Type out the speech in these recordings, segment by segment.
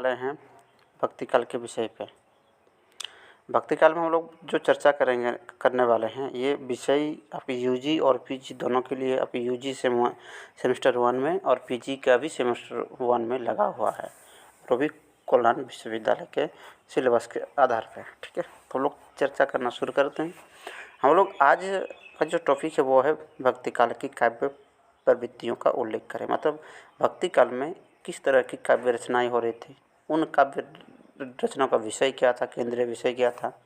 वाले हैं भक्ति काल के विषय पे। भक्ति काल में हम लोग जो चर्चा करने वाले हैं, ये विषय आपकी यूजी और पीजी दोनों के लिए, आपकी यूजी सेमेस्टर 1 में और पीजी का भी सेमेस्टर 1 में लगा हुआ है, रवि कल्याण विश्वविद्यालय के सिलेबस के आधार पर। ठीक है, तो लोग चर्चा करना शुरू करते हैं। हम लोग आज का जो टॉपिक है वो है भक्ति काल की काव्य प्रवृत्तियों का उल्लेख करें। मतलब भक्ति काल में किस तरह की काव्य रचनाएं हो रही थी, उन काव्य रचनाओं का विषय क्या था, केंद्रीय विषय क्या था,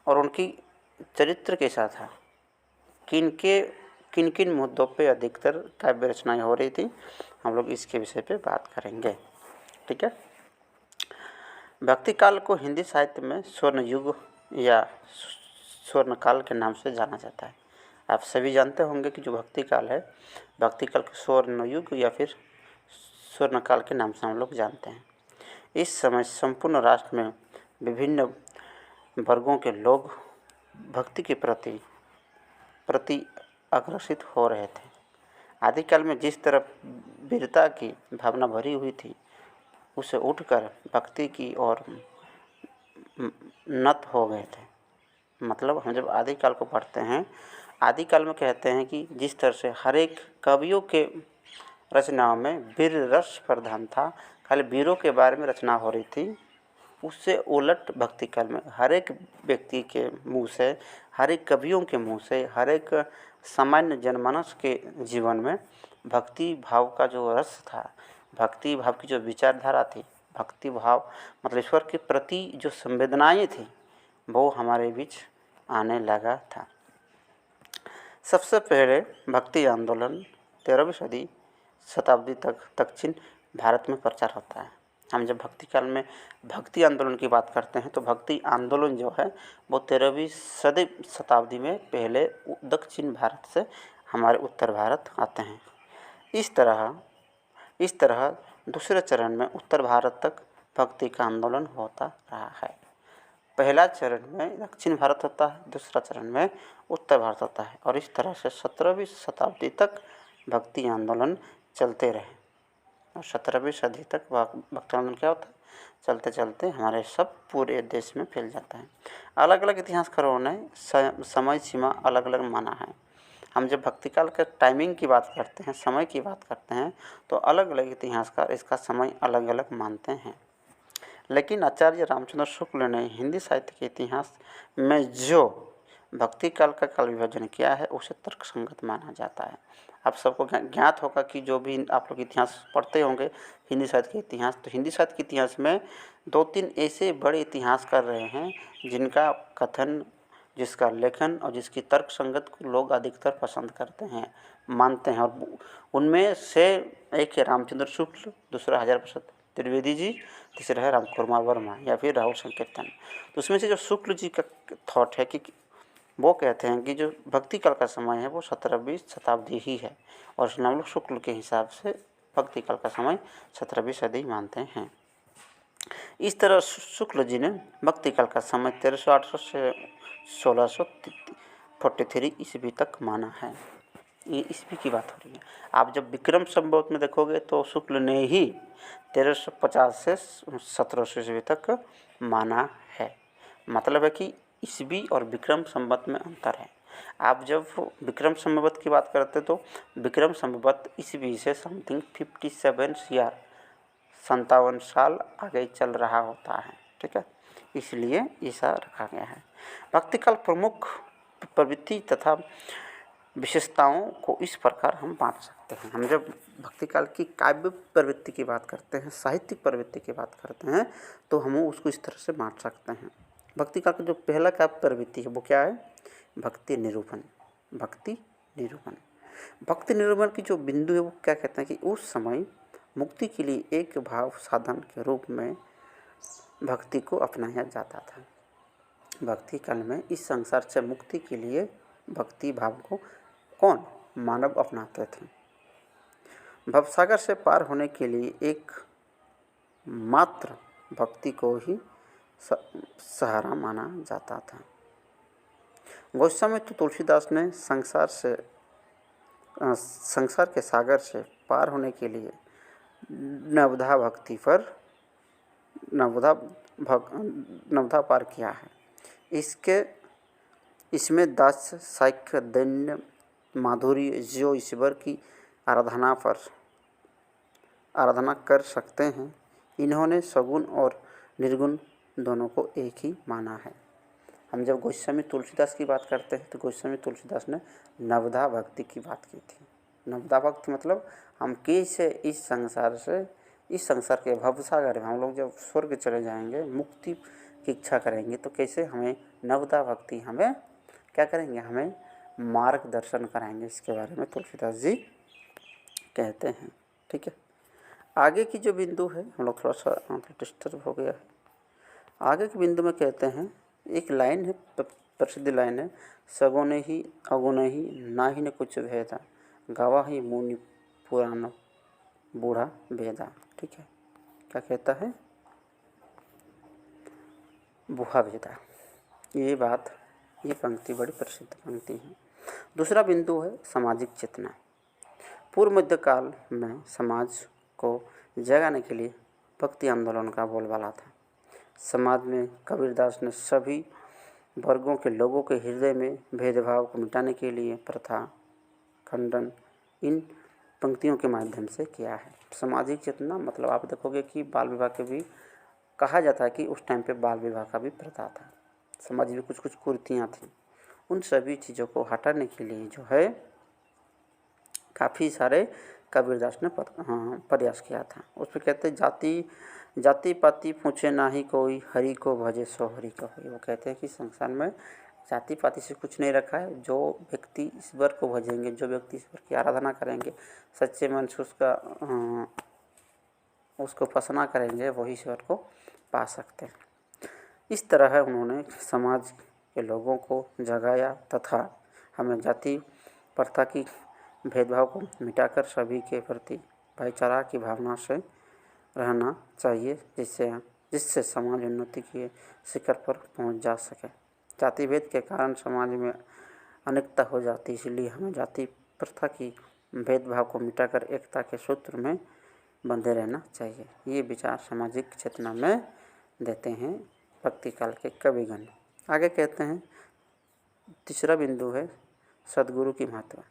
और उनकी चरित्र कैसा था, किन किन मुद्दों पे अधिकतर काव्य रचनाएं हो रही थी, हम लोग इसके विषय पे बात करेंगे। ठीक है, भक्ति काल को हिंदी साहित्य में स्वर्ण युग या स्वर्ण काल के नाम से जाना जाता है। आप सभी जानते होंगे कि जो भक्ति काल है, भक्ति काल को स्वर्ण युग या फिर स्वर्ण काल के नाम से हम लोग जानते हैं। इस समय संपूर्ण राष्ट्र में विभिन्न वर्गों के लोग भक्ति के प्रति आकर्षित हो रहे थे। आदिकाल में जिस तरह वीरता की भावना भरी हुई थी, उसे उठकर भक्ति की ओर नत हो गए थे। मतलब हम जब आदिकाल को पढ़ते हैं, आदिकाल में कहते हैं कि जिस तरह से हर एक कवियों के रचनाओं में वीर रस प्रधान था, खाली वीरों के बारे में रचना हो रही थी, उससे उलट भक्ति काल में हर एक व्यक्ति के मुंह से, हर एक कवियों के मुंह से, हर एक सामान्य जनमानस के जीवन में भक्ति भाव का जो रस था, भक्ति भाव की जो विचारधारा थी, भक्ति भाव मतलब ईश्वर के प्रति जो संवेदनाएं थी, वो हमारे बीच आने लगा था। सबसे पहले भक्ति आंदोलन 13वीं सदी शताब्दी तक दक्षिण भारत में प्रचार होता है। हम जब भक्ति काल में भक्ति आंदोलन की बात करते हैं, तो भक्ति आंदोलन जो है वो 13वीं शताब्दी में पहले दक्षिण भारत से हमारे उत्तर भारत आते हैं। इस तरह दूसरे चरण में उत्तर भारत तक भक्ति का आंदोलन होता रहा है। पहला चरण में दक्षिण भारत होता है, दूसरा चरण में उत्तर भारत होता है, और इस तरह से 17वीं शताब्दी तक भक्ति आंदोलन चलते रहे। और 17वीं सदी तक भक्ति आंदोलन क्या होता है, चलते चलते हमारे सब पूरे देश में फैल जाता है। अलग अलग इतिहासकारों ने समय सीमा अलग अलग माना है। हम जब भक्ति काल के टाइमिंग की बात करते हैं, समय की बात करते हैं, तो अलग अलग इतिहासकार इसका समय अलग अलग मानते हैं। लेकिन आचार्य रामचंद्र शुक्ल ने हिंदी साहित्य के इतिहास में जो भक्ति काल का काल विभाजन किया है, उसे तर्कसंगत माना जाता है। आप सबको ज्ञात होगा कि जो भी आप लोग इतिहास पढ़ते होंगे, हिंदी साहित्य के इतिहास, तो हिंदी साहित्य के इतिहास में 2-3 ऐसे बड़े इतिहासकार रहे हैं जिनका कथन, जिसका लेखन और जिसकी तर्कसंगत को लोग अधिकतर पसंद करते हैं, मानते हैं। और उनमें से एक है रामचंद्र शुक्ल, दूसरा हजार प्रसाद त्रिवेदी जी, तीसरा है रामकुमार वर्मा या फिर राहुल संकीर्तन। तो उसमें से जो शुक्ल जी का थॉट है कि वो कहते हैं कि जो भक्ति काल का समय है वो 17वीं शताब्दी ही है, और हम लोग शुक्ल के हिसाब से भक्ति काल का समय 17वीं सदी मानते हैं। इस तरह शुक्ल जी ने भक्ति काल का समय 1308 से 1643 ईस्वी तक माना है। ये ईस्वी की बात हो रही है। आप जब विक्रम संवत में देखोगे तो शुक्ल ने ही 1350 से 1700 ईस्वी तक माना है। मतलब है कि ईस्वी और विक्रम संवत में अंतर है। आप जब विक्रम संवत की बात करते तो विक्रम संवत ईस्वी से समथिंग 57 या 57 साल आगे चल रहा होता है। ठीक है, इसलिए ऐसा रखा गया है। भक्ति काल प्रमुख प्रवृत्ति तथा विशेषताओं को इस प्रकार हम बांट सकते हैं। हम जब भक्ति काल की काव्य प्रवृत्ति की बात करते हैं, साहित्यिक प्रवृत्ति की बात करते हैं, तो हम उसको इस तरह से बांट सकते हैं। भक्ति काल का जो पहला काव्य प्रवृत्ति है वो क्या है, भक्ति निरूपण। भक्ति निरूपण भक्ति निरूपण की जो बिंदु है वो क्या कहते हैं कि उस समय मुक्ति के लिए एक भाव साधन के रूप में भक्ति को अपनाया जाता था। भक्ति काल में इस संसार से मुक्ति के लिए भक्ति भाव को कौन, मानव अपनाते थे। भवसागर से पार होने के लिए एक मात्र भक्ति को ही सहारा माना जाता था। गोस्वामी तो तुलसीदास ने संसार के सागर से पार होने के लिए नवधा भक्ति पर नवधा नवधा पार किया है। इसमें दास्य, साक्ष्य, दैन्य, माधुर्य जो ईश्वर की आराधना कर सकते हैं, इन्होंने सगुण और निर्गुण दोनों को एक ही माना है। हम जब गोस्वामी तुलसीदास की बात करते हैं तो गोस्वामी तुलसीदास ने नवधा भक्ति की बात की थी। नवधा भक्ति मतलब हम कैसे इस संसार के भवसागर में हम लोग जब स्वर्ग चले जाएंगे, मुक्ति की इच्छा करेंगे, तो कैसे हमें नवधा भक्ति हमें क्या करेंगे, हमें मार्गदर्शन कराएंगे। इसके बारे में तुलसीदास जी कहते हैं। ठीक है, आगे की जो बिंदु है, हम लोग थोड़ा सा डिस्टर्ब हो गया है। आगे के बिंदु में कहते हैं, एक लाइन है, प्रसिद्ध लाइन है, सगुण ही अगुण ही ना ही न कुछ भेदा, गावा ही मुनि पुराण बूढ़ा भेदा। ठीक है, क्या कहता है, बूढ़ा भेदा। ये पंक्ति बड़ी प्रसिद्ध पंक्ति है। दूसरा बिंदु है सामाजिक चेतना। पूर्व मध्य काल में समाज को जगाने के लिए भक्ति आंदोलन का बोलबाला था। समाज में कबीरदास ने सभी वर्गों के लोगों के हृदय में भेदभाव को मिटाने के लिए प्रथा खंडन इन पंक्तियों के माध्यम से किया है। सामाजिक चेतना मतलब आप देखोगे कि बाल विवाह के भी कहा जाता है कि उस टाइम पे बाल विवाह का भी प्रथा था। समाज में कुछ कुरीतियाँ थी, उन सभी चीज़ों को हटाने के लिए जो है काफ़ी सारे कबीरदास ने प्रयास किया था। उस पर कहते जाति पाति पूछे ना ही कोई, हरि को भजे सो हरि का होई। वो कहते हैं कि संसार में जाति पाति से कुछ नहीं रखा है। जो व्यक्ति ईश्वर को भजेंगे, जो व्यक्ति ईश्वर की आराधना करेंगे, सच्चे मन से उसको उपासना करेंगे, वही ईश्वर को पा सकते हैं। इस तरह है उन्होंने समाज के लोगों को जगाया तथा हमें जाति प्रथा की भेदभाव को मिटाकर सभी के प्रति भाईचारा की भावना से रहना चाहिए, जिससे समाज उन्नति के शिखर पर पहुंच जा सके। जाति भेद के कारण समाज में अनेकता हो जाती, इसलिए हमें जाति प्रथा की भेदभाव को मिटाकर एकता के सूत्र में बंधे रहना चाहिए। ये विचार सामाजिक चेतना में देते हैं भक्ति काल के कविगण। आगे कहते हैं, तीसरा बिंदु है सद्गुरु की महत्व।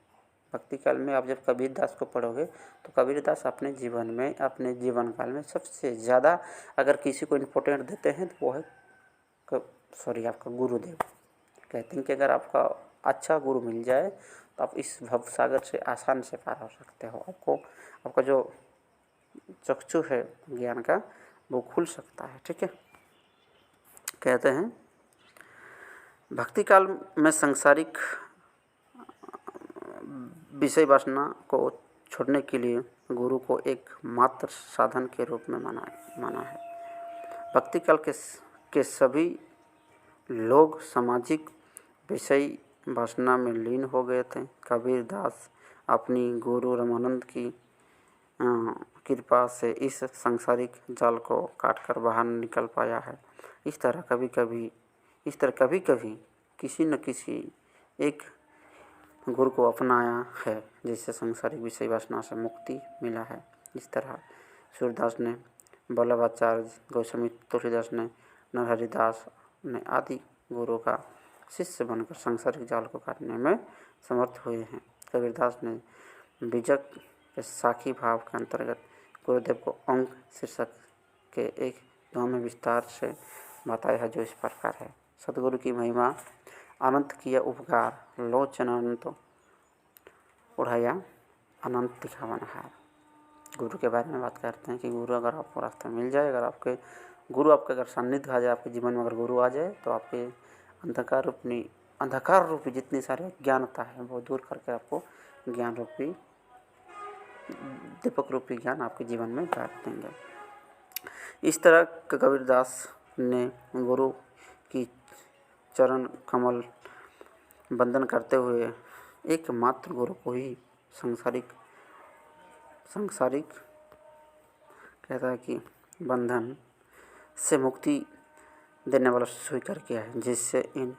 भक्ति काल में आप जब कबीरदास को पढ़ोगे तो कबीरदास अपने जीवन काल में सबसे ज़्यादा अगर किसी को इम्पोर्टेंट देते हैं तो वो है आपका गुरुदेव। कहते हैं कि अगर आपका अच्छा गुरु मिल जाए तो आप इस भवसागर से आसान से पार हो सकते हो। आपका जो चक्षु है ज्ञान का वो खुल सकता है। ठीक है, कहते हैं भक्ति काल में सांसारिक विषय वासना को छोड़ने के लिए गुरु को एक मात्र साधन के रूप में माना है। भक्ति काल के सभी लोग सामाजिक विषय वासना में लीन हो गए थे। कबीरदास अपनी गुरु रामानंद की कृपा से इस सांसारिक जाल को काटकर बाहर निकल पाया है। इस तरह कभी कभी किसी न किसी एक गुरु को अपनाया है, जिससे सांसारिक विषय वासना से मुक्ति मिला है। इस तरह सूरदास ने, वल्लभाचार्य, गोस्वामी तुलसीदास ने, नरहरिदास ने आदि गुरु का शिष्य बनकर सांसारिक जाल को काटने में समर्थ हुए हैं। कबीरदास ने बीजक के साखी भाव के अंतर्गत गुरुदेव को अंग शीर्षक के एक दोहे में विस्तार से बताया है, जो इस प्रकार है। सतगुरु की महिमा अनंत किया उपकार, लोचन अनंत उड़ाया अनंत दिखावनहार। गुरु के बारे में बात करते हैं कि गुरु अगर आपको रास्ता मिल जाए, अगर आपके गुरु आपके अगर सान्निध्य आ जाए, आपके जीवन में अगर गुरु आ जाए तो आपके अंधकार रूपी जितनी सारी अज्ञानता है वो दूर करके आपको ज्ञान रूपी दीपक रूपी ज्ञान आपके जीवन में डाल देंगे। इस तरह कबीरदास ने गुरु की चरण कमल बंदन करते हुए एकमात्र गुरु को ही सांसारिक कहता है कि बंधन से मुक्ति देने वाला स्वीकार किया है, जिससे इन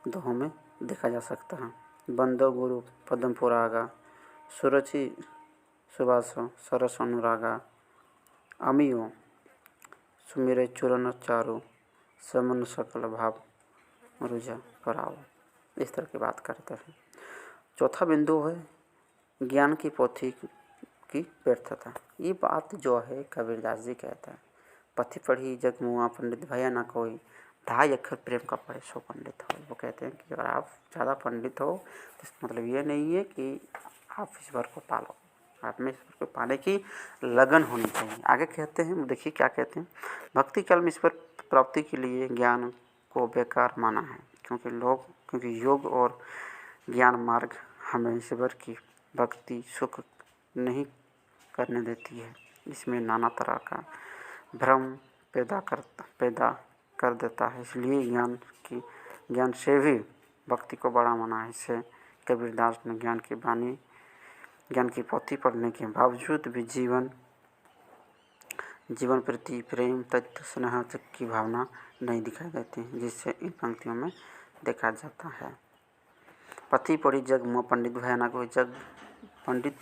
दोहों में देखा जा सकता है। बंदो गुरु पद्म पुरागा, सुरचि सुभाष सरस अनुरागा, अमियो सुमिरै चूरन चारु, समन सकल भाव रुझा पराओ। इस तरह की बात करते हैं। चौथा बिंदु है ज्ञान की पोथी की व्यर्थता। ये बात जो है कबीरदास जी कहते हैं, पथी पढ़ी जग मुआ पंडित भया ना कोई, 2.5 अक्षर प्रेम का पढ़े सो पंडित हो। वो कहते हैं कि अगर आप ज़्यादा पंडित हो तो इसका मतलब ये नहीं है कि आप ईश्वर को पालो, आप में ईश्वर को पाने की लगन होनी चाहिए। आगे कहते हैं, देखिए क्या कहते हैं, भक्ति काल में ईश्वर प्राप्ति के लिए ज्ञान को बेकार माना है, क्योंकि योग और ज्ञान मार्ग हमें ईश्वर की भक्ति सुख नहीं करने देती है। इसमें नाना तरह का भ्रम पैदा कर देता है। इसलिए ज्ञान से भी भक्ति को बड़ा माना है। इससे कबीरदास ने ज्ञान की पोथी पढ़ने के बावजूद भी जीवन प्रति प्रेम तत्व स्नेह की भावना नहीं दिखाई देती, जिससे इन पंक्तियों में देखा जाता है। पथी पढ़ी जग मुआ पंडित भया ना कोई, जग पंडित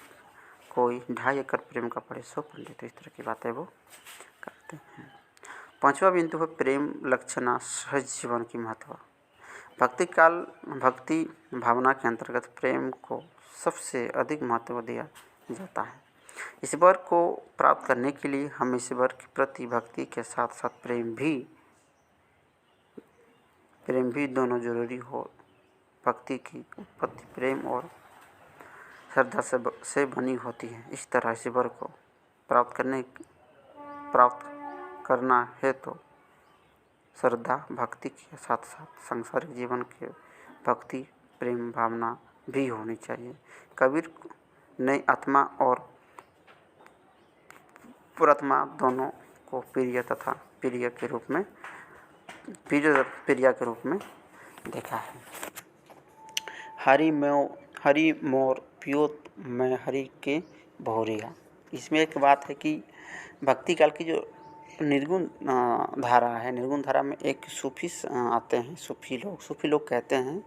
कोई 2.5 एकड़ प्रेम का पढ़े सो पंडित। इस तरह की बातें वो करते हैं। 5वां बिंदु है प्रेम लक्षणा सहज जीवन की महत्व। भक्ति भावना के अंतर्गत प्रेम को सबसे अधिक महत्व दिया जाता है। ईश्वर को प्राप्त करने के लिए हम ईश्वर के प्रति भक्ति के साथ साथ प्रेम भी दोनों जरूरी हो। भक्ति की उत्पत्ति प्रेम और श्रद्धा से बनी होती है। इस तरह ईश्वर को प्राप्त करना है तो श्रद्धा भक्ति के साथ साथ सांसारिक जीवन के भक्ति प्रेम भावना भी होनी चाहिए। कबीर ने आत्मा और पुरात्मा दोनों को प्रिय के रूप में देखा है। हरि मोर पियो मैं हरि के भौरिया। इसमें एक बात है कि भक्ति काल की जो निर्गुण धारा में एक सूफी आते हैं। सूफी लोग कहते हैं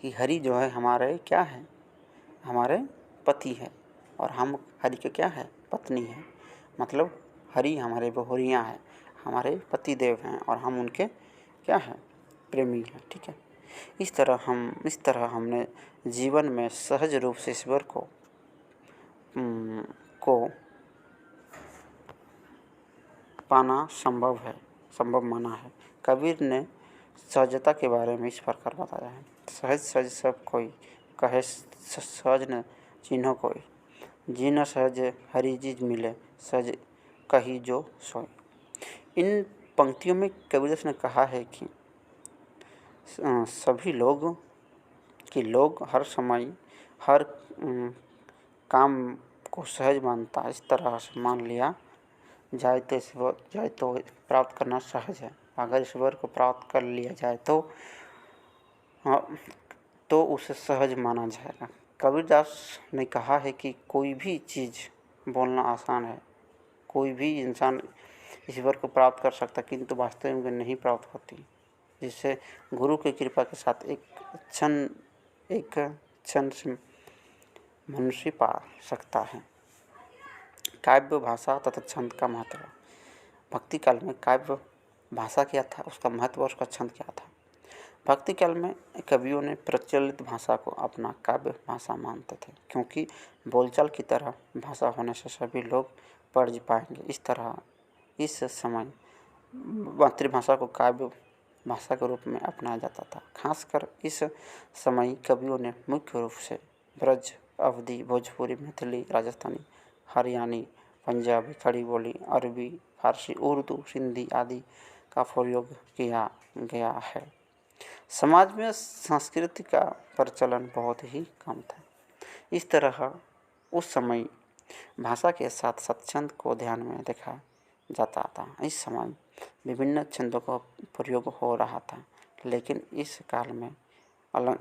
कि हरि जो है हमारे क्या है, हमारे पति है, और हम हरि के क्या है, पत्नी है। मतलब हरि हमारे बहुरियाँ हैं, हमारे पति देव हैं, और हम उनके क्या है, प्रेमी हैं। ठीक है। इस तरह हमने जीवन में सहज रूप से ईश्वर को पाना संभव माना है। कबीर ने सहजता के बारे में इस प्रकार बताया है, सहज सब कोई कहे सहज न चिन्हो कोई, जीना सहज हरि जी मिले, सहज कही जो सोई। इन पंक्तियों में कबीरदास ने कहा है कि सभी लोग हर समय हर काम को सहज मानता है। इस तरह से मान लिया जाए तो प्राप्त करना सहज है। अगर ईश्वर को प्राप्त कर लिया जाए तो उसे सहज माना जाएगा। कबीरदास ने कहा है कि कोई भी चीज़ बोलना आसान है, कोई भी इंसान ईश्वर को प्राप्त कर सकता, किंतु वास्तव में नहीं प्राप्त होती, जिससे गुरु की कृपा के साथ एक क्षण से मनुष्य पा सकता है। काव्य भाषा तथा छंद का महत्व। भक्ति काल में काव्य भाषा क्या था, उसका महत्व और उसका छंद क्या था। भक्ति काल में कवियों ने प्रचलित भाषा को अपना काव्य भाषा मानते थे, क्योंकि बोलचाल की तरह भाषा होने से सभी लोग पढ़ पाएंगे। इस तरह इस समय मातृभाषा को काव्य भाषा के रूप में अपनाया जाता था। खासकर इस समय कवियों ने मुख्य रूप से ब्रज, अवधी, भोजपुरी, मैथिली, राजस्थानी, हरियाणी, पंजाबी, खड़ी बोली, अरबी, फारसी, उर्दू, सिंधी आदि का प्रयोग किया गया है। समाज में संस्कृति का प्रचलन बहुत ही कम था। इस तरह उस समय भाषा के साथ साथ छंद को ध्यान में देखा जाता था। इस समय विभिन्न छंदों का प्रयोग हो रहा था, लेकिन इस काल में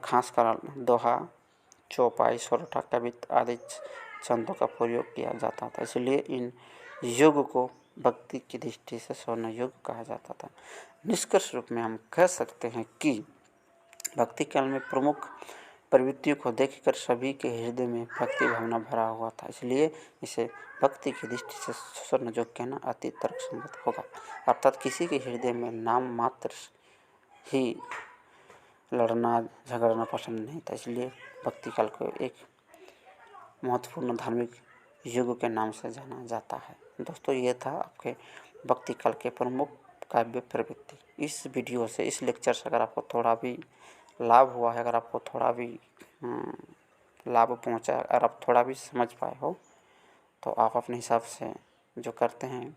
खासकर दोहा, चौपाई, सोरठा, कवित्त आदि छंदों का प्रयोग किया जाता था। इसलिए इन युग को भक्ति की दृष्टि से स्वर्ण युग कहा जाता था। निष्कर्ष रूप में हम कह सकते हैं कि भक्ति काल में प्रमुख प्रवृत्तियों को देखकर सभी के हृदय में भक्ति भावना भरा हुआ था, इसलिए इसे भक्ति की दृष्टि से स्वर्ण जो कहना अति तर्कसंगत होगा। अर्थात किसी के हृदय में नाम मात्र ही लड़ना झगड़ना पसंद नहीं था, इसलिए भक्ति काल को एक महत्वपूर्ण धार्मिक युग के नाम से जाना जाता है। दोस्तों, ये था आपके भक्ति काल के प्रमुख काव्य प्रवृत्ति। इस वीडियो से, इस लेक्चर से अगर आपको थोड़ा भी लाभ हुआ है, अगर आपको थोड़ा भी लाभ पहुंचा, अगर आप थोड़ा भी समझ पाए हो, तो आप अपने हिसाब से जो करते हैं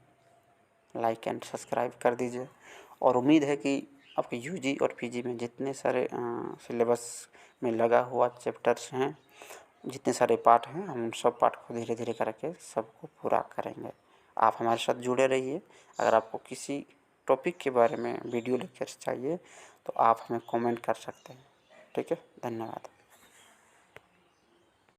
लाइक एंड सब्सक्राइब कर दीजिए। और उम्मीद है कि आपके यूजी और पीजी में जितने सारे सिलेबस में लगा हुआ चैप्टर्स हैं, जितने सारे पाठ हैं, हम उन सब पाठ को धीरे धीरे करके सबको पूरा करेंगे। आप हमारे साथ जुड़े रहिए। अगर आपको किसी टॉपिक के बारे में वीडियो लेक्चर्स चाहिए तो आप हमें कमेंट कर सकते हैं। ठीक है, धन्यवाद।